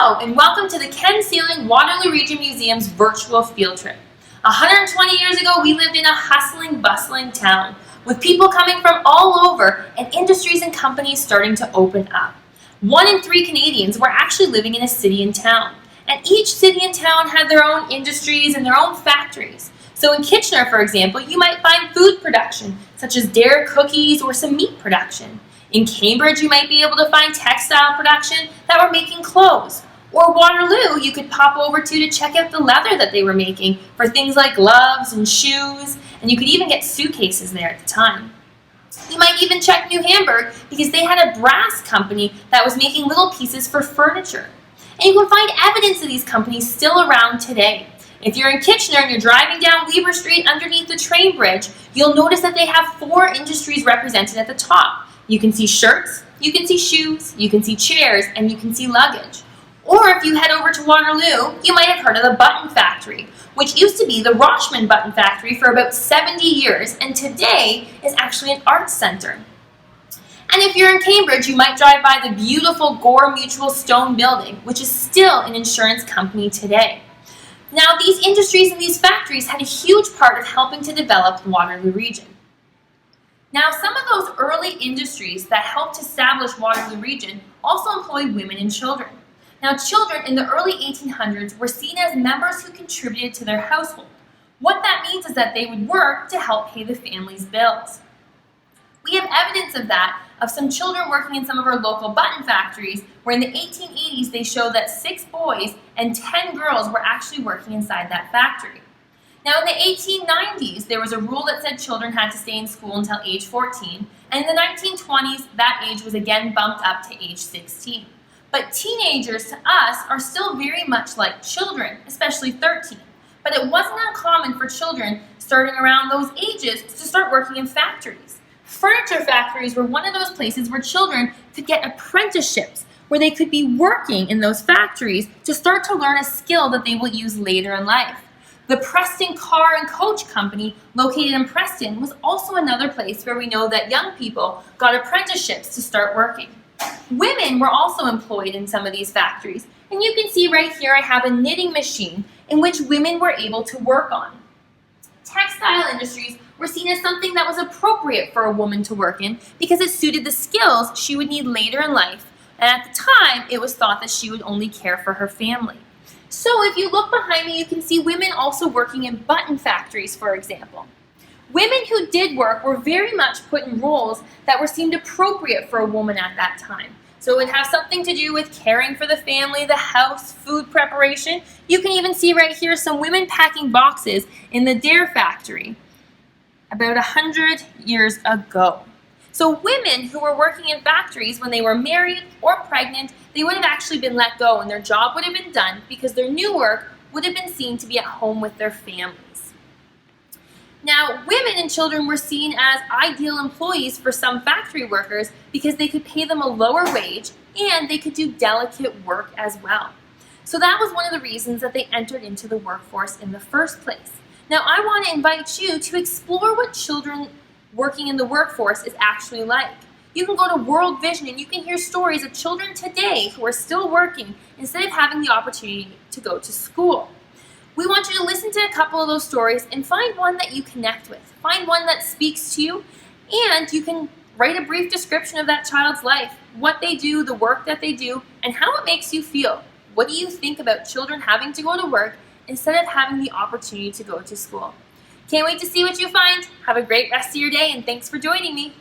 Hello, and welcome to the Ken Sealing Waterloo Region Museum's virtual field trip. 120 years ago, we lived in a hustling, bustling town, with people coming from all over and industries and companies starting to open up. 1 in 3 Canadians were actually living in a city and town, and each city and town had their own industries and their own factories. So in Kitchener, for example, you might find food production, such as dairy cookies or some meat production. In Cambridge, you might be able to find textile production that were making clothes. Or Waterloo, you could pop over to check out the leather that they were making for things like gloves and shoes, and you could even get suitcases there at the time. You might even check New Hamburg because they had a brass company that was making little pieces for furniture. And you can find evidence of these companies still around today. If you're in Kitchener and you're driving down Weber Street underneath the train bridge, you'll notice that they have 4 industries represented at the top. You can see shirts, you can see shoes, you can see chairs, and you can see luggage. Or if you head over to Waterloo, you might have heard of the Button Factory, which used to be the Rochman Button Factory for about 70 years, and today is actually an arts center. And if you're in Cambridge, you might drive by the beautiful Gore Mutual Stone Building, which is still an insurance company today. Now, these industries and these factories had a huge part of helping to develop the Waterloo region. Now, some of those early industries that helped establish Waterloo Region also employed women and children. Now, children in the early 1800s were seen as members who contributed to their household. What that means is that they would work to help pay the family's bills. We have evidence of that, of some children working in some of our local button factories, where in the 1880s they show that 6 boys and 10 girls were actually working inside that factory. Now, in the 1890s, there was a rule that said children had to stay in school until age 14, and in the 1920s, that age was again bumped up to age 16. But teenagers, to us, are still very much like children, especially 13. But it wasn't uncommon for children starting around those ages to start working in factories. Furniture factories were one of those places where children could get apprenticeships, where they could be working in those factories to start to learn a skill that they will use later in life. The Preston Car and Coach Company, located in Preston, was also another place where we know that young people got apprenticeships to start working. Women were also employed in some of these factories, and you can see right here I have a knitting machine in which women were able to work on. Textile industries were seen as something that was appropriate for a woman to work in because it suited the skills she would need later in life, and at the time it was thought that she would only care for her family. So if you look behind me, you can see women also working in button factories, for example. Women who did work were very much put in roles that were seemed appropriate for a woman at that time. So it would have something to do with caring for the family, the house, food preparation. You can even see right here some women packing boxes in the dairy factory about 100 years ago. So women who were working in factories when they were married or pregnant, they would have actually been let go and their job would have been done because their new work would have been seen to be at home with their families. Now, women and children were seen as ideal employees for some factory workers because they could pay them a lower wage and they could do delicate work as well. So that was one of the reasons that they entered into the workforce in the first place. Now, I want to invite you to explore what children working in the workforce is actually like. You can go to World Vision and you can hear stories of children today who are still working instead of having the opportunity to go to school. We want you to listen to a couple of those stories and find one that you connect with. Find one that speaks to you, and you can write a brief description of that child's life, what they do, the work that they do, and how it makes you feel. What do you think about children having to go to work instead of having the opportunity to go to school? Can't wait to see what you find. Have a great rest of your day, and thanks for joining me.